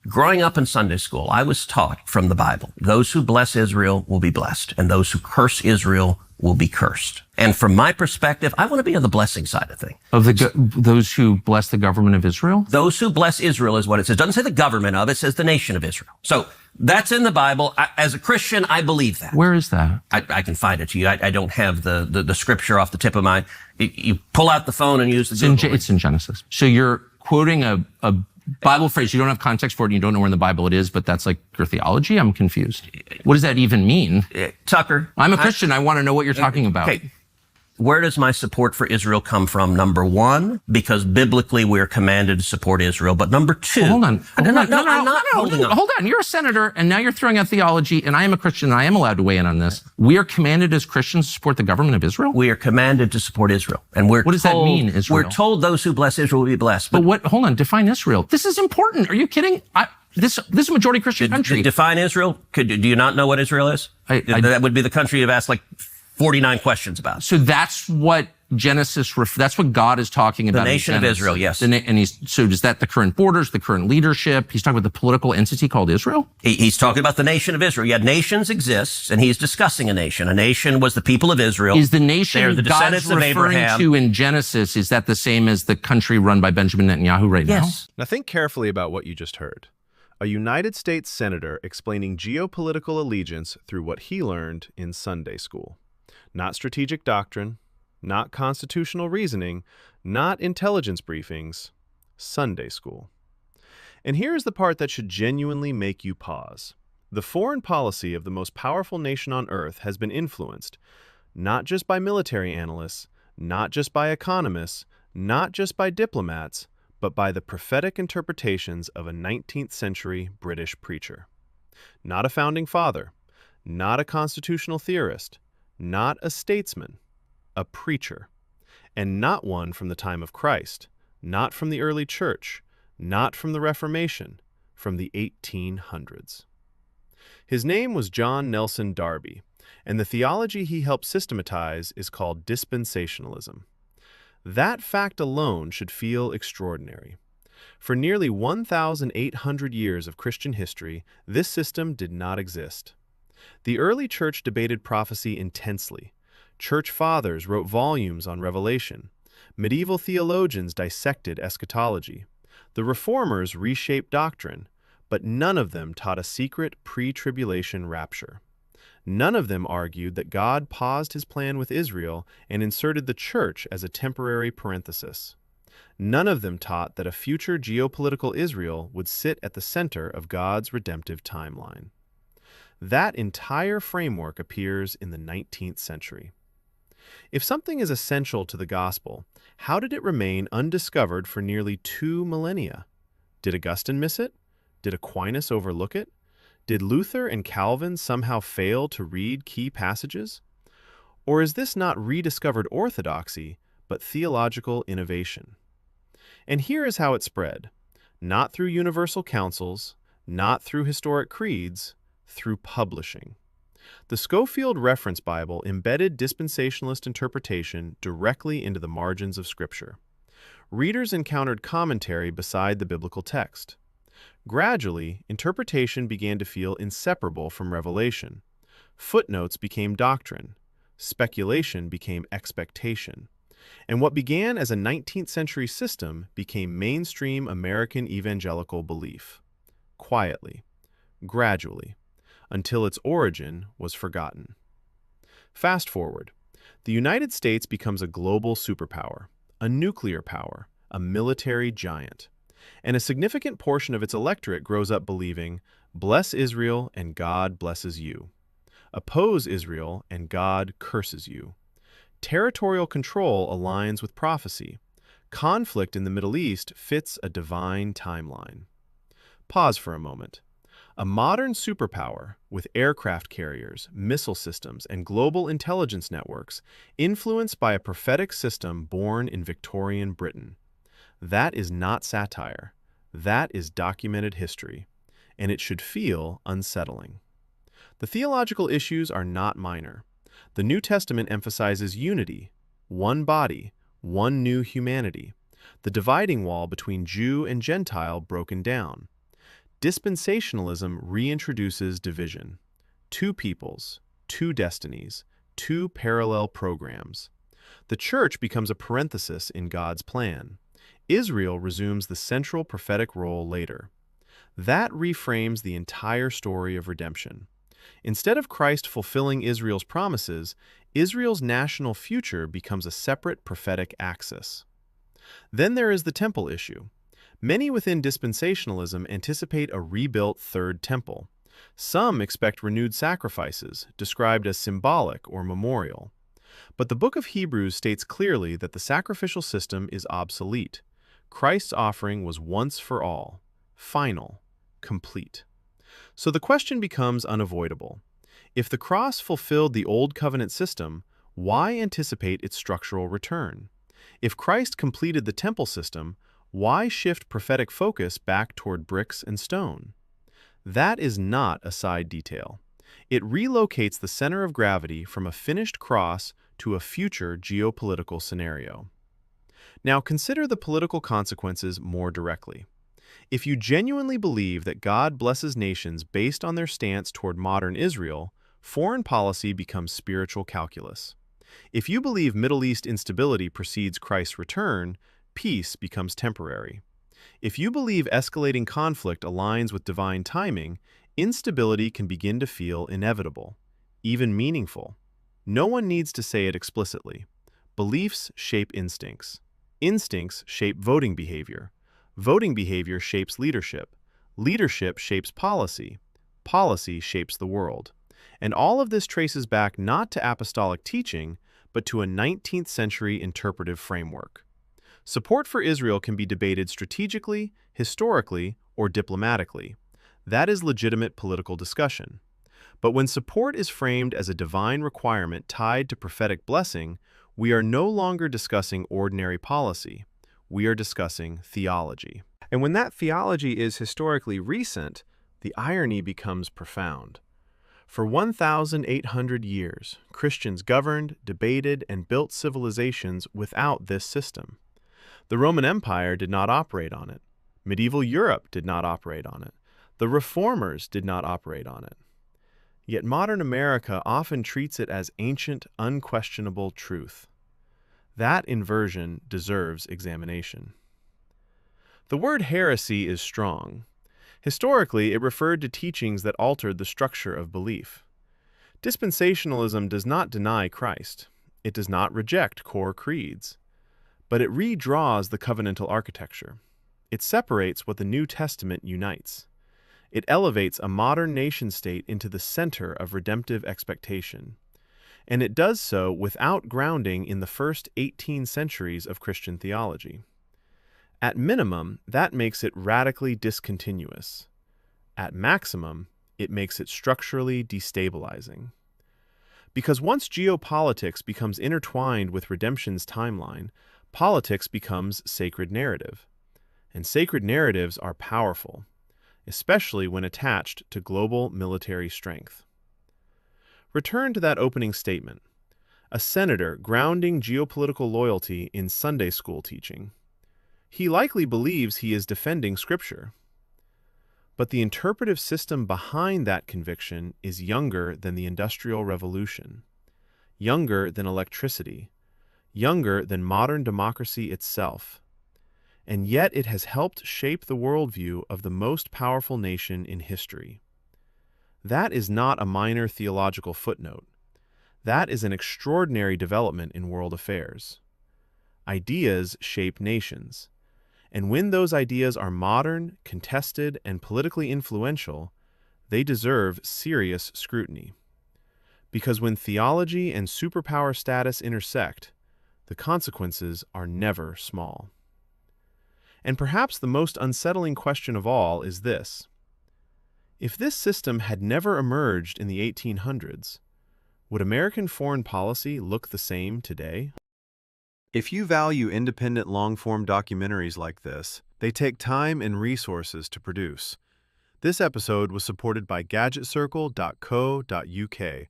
Growing up in Sunday school, I was taught from the Bible, those who bless Israel will be blessed, and those who curse Israel will be cursed. And from my perspective, I want to be on the blessing side of things. Of those who bless the government of Israel? Those who bless Israel is what it says. It doesn't say the government of, it says the nation of Israel. So that's in the Bible. As a Christian, I believe that. Where is that? I can find it to you. I don't have the scripture off the tip of my, you pull out the phone and use the Google. It's in Genesis. So you're quoting a Bible phrase. You don't have context for it and you don't know where in the Bible it is, but that's like your theology? I'm confused. What does that even mean? Tucker. I'm a Christian. I want to know what you're talking about. Okay. Where does my support for Israel come from? Number one, because biblically we're commanded to support Israel. But number two, hold on. I'm not holding on. Hold on. You're a senator and now you're throwing out theology and I am a Christian and I am allowed to weigh in on this. We are commanded as Christians to support the government of Israel? We are commanded to support Israel. And what does that mean, Israel? We're told those who bless Israel will be blessed. Hold on. Define Israel. This is important. Are you kidding? This is a majority Christian country. Define Israel? Do you not know what Israel is? That would be the country you've asked like 49 questions about. So that's what Genesis, that's what God is talking about. The nation of Israel, yes. So is that the current borders, the current leadership? He's talking about the political entity called Israel? He's talking about the nation of Israel. Yeah, nations exist, and he's discussing a nation. A nation was the people of Israel. Is the nation They're the God's descendants of referring Abraham. to in Genesis, is that the same as the country run by Benjamin Netanyahu right now? Yes. Now think carefully about what you just heard. A United States senator explaining geopolitical allegiance through what he learned in Sunday school. Not strategic doctrine, not constitutional reasoning, not intelligence briefings, Sunday school. And here's the part that should genuinely make you pause. The foreign policy of the most powerful nation on earth has been influenced not just by military analysts, not just by economists, not just by diplomats, but by the prophetic interpretations of a 19th century British preacher. Not a founding father, not a constitutional theorist, not a statesman, a preacher, and not one from the time of Christ, not from the early church, not from the Reformation, from the 1800s. His name was John Nelson Darby, and the theology he helped systematize is called dispensationalism. That fact alone should feel extraordinary. For nearly 1,800 years of Christian history, this system did not exist. The early church debated prophecy intensely. Church fathers wrote volumes on Revelation. Medieval theologians dissected eschatology. The reformers reshaped doctrine, but none of them taught a secret pre-tribulation rapture. None of them argued that God paused his plan with Israel and inserted the church as a temporary parenthesis. None of them taught that a future geopolitical Israel would sit at the center of God's redemptive timeline. That entire framework appears in the 19th century. If something is essential to the gospel, how did it remain undiscovered for nearly 2 millennia? Did Augustine miss it? Did Aquinas overlook it? Did Luther and Calvin somehow fail to read key passages? Or is this not rediscovered orthodoxy, but theological innovation? And here is how it spread. Not through universal councils, not through historic creeds, through publishing. The Scofield Reference Bible embedded dispensationalist interpretation directly into the margins of Scripture. Readers encountered commentary beside the biblical text. Gradually, interpretation began to feel inseparable from revelation. Footnotes became doctrine. Speculation became expectation. And what began as a 19th century system became mainstream American evangelical belief. Quietly, gradually, until its origin was forgotten. Fast forward, the United States becomes a global superpower, a nuclear power, a military giant, and a significant portion of its electorate grows up believing, bless Israel and God blesses you. Oppose Israel and God curses you. Territorial control aligns with prophecy. Conflict in the Middle East fits a divine timeline. Pause for a moment. A modern superpower with aircraft carriers, missile systems, and global intelligence networks influenced by a prophetic system born in Victorian Britain. That is not satire. That is documented history, and it should feel unsettling. The theological issues are not minor. The New Testament emphasizes unity, one body, one new humanity, the dividing wall between Jew and Gentile broken down. Dispensationalism reintroduces division. Two peoples, two destinies, two parallel programs. The church becomes a parenthesis in God's plan. Israel resumes the central prophetic role later. That reframes the entire story of redemption. Instead of Christ fulfilling Israel's promises, Israel's national future becomes a separate prophetic axis. Then there is the temple issue. Many within dispensationalism anticipate a rebuilt third temple. Some expect renewed sacrifices, described as symbolic or memorial. But the book of Hebrews states clearly that the sacrificial system is obsolete. Christ's offering was once for all, final, complete. So the question becomes unavoidable. If the cross fulfilled the old covenant system, why anticipate its structural return? If Christ completed the temple system, why shift prophetic focus back toward bricks and stone? That is not a side detail. It relocates the center of gravity from a finished cross to a future geopolitical scenario. Now consider the political consequences more directly. If you genuinely believe that God blesses nations based on their stance toward modern Israel, foreign policy becomes spiritual calculus. If you believe Middle East instability precedes Christ's return, peace becomes temporary. If you believe escalating conflict aligns with divine timing, instability can begin to feel inevitable, even meaningful. No one needs to say it explicitly. Beliefs shape instincts. Instincts shape voting behavior. Voting behavior shapes leadership. Leadership shapes policy. Policy shapes the world. And all of this traces back not to apostolic teaching, but to a 19th century interpretive framework. Support for Israel can be debated strategically, historically, or diplomatically. That is legitimate political discussion. But when support is framed as a divine requirement tied to prophetic blessing, we are no longer discussing ordinary policy. We are discussing theology. And when that theology is historically recent, the irony becomes profound. For 1,800 years, Christians governed, debated, and built civilizations without this system. The Roman Empire did not operate on it. Medieval Europe did not operate on it. The Reformers did not operate on it. Yet modern America often treats it as ancient, unquestionable truth. That inversion deserves examination. The word heresy is strong. Historically, it referred to teachings that altered the structure of belief. Dispensationalism does not deny Christ. It does not reject core creeds. But it redraws the covenantal architecture. It separates what the New Testament unites. It elevates a modern nation-state into the center of redemptive expectation. And it does so without grounding in the first 18 centuries of Christian theology. At minimum, that makes it radically discontinuous. At maximum, it makes it structurally destabilizing. Because once geopolitics becomes intertwined with redemption's timeline, politics becomes sacred narrative. And sacred narratives are powerful, especially when attached to global military strength. Return to that opening statement. A senator grounding geopolitical loyalty in Sunday school teaching. He likely believes he is defending Scripture. But the interpretive system behind that conviction is younger than the Industrial Revolution, younger than electricity, younger than modern democracy itself. And yet it has helped shape the worldview of the most powerful nation in history. That is not a minor theological footnote. That is an extraordinary development in world affairs. Ideas shape nations. And when those ideas are modern, contested, and politically influential, they deserve serious scrutiny. Because when theology and superpower status intersect, the consequences are never small. And perhaps the most unsettling question of all is this. If this system had never emerged in the 1800s, would American foreign policy look the same today? If you value independent long-form documentaries like this, they take time and resources to produce. This episode was supported by gadgetcircle.co.uk,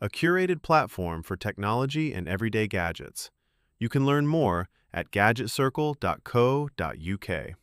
a curated platform for technology and everyday gadgets. You can learn more at gadgetcircle.co.uk.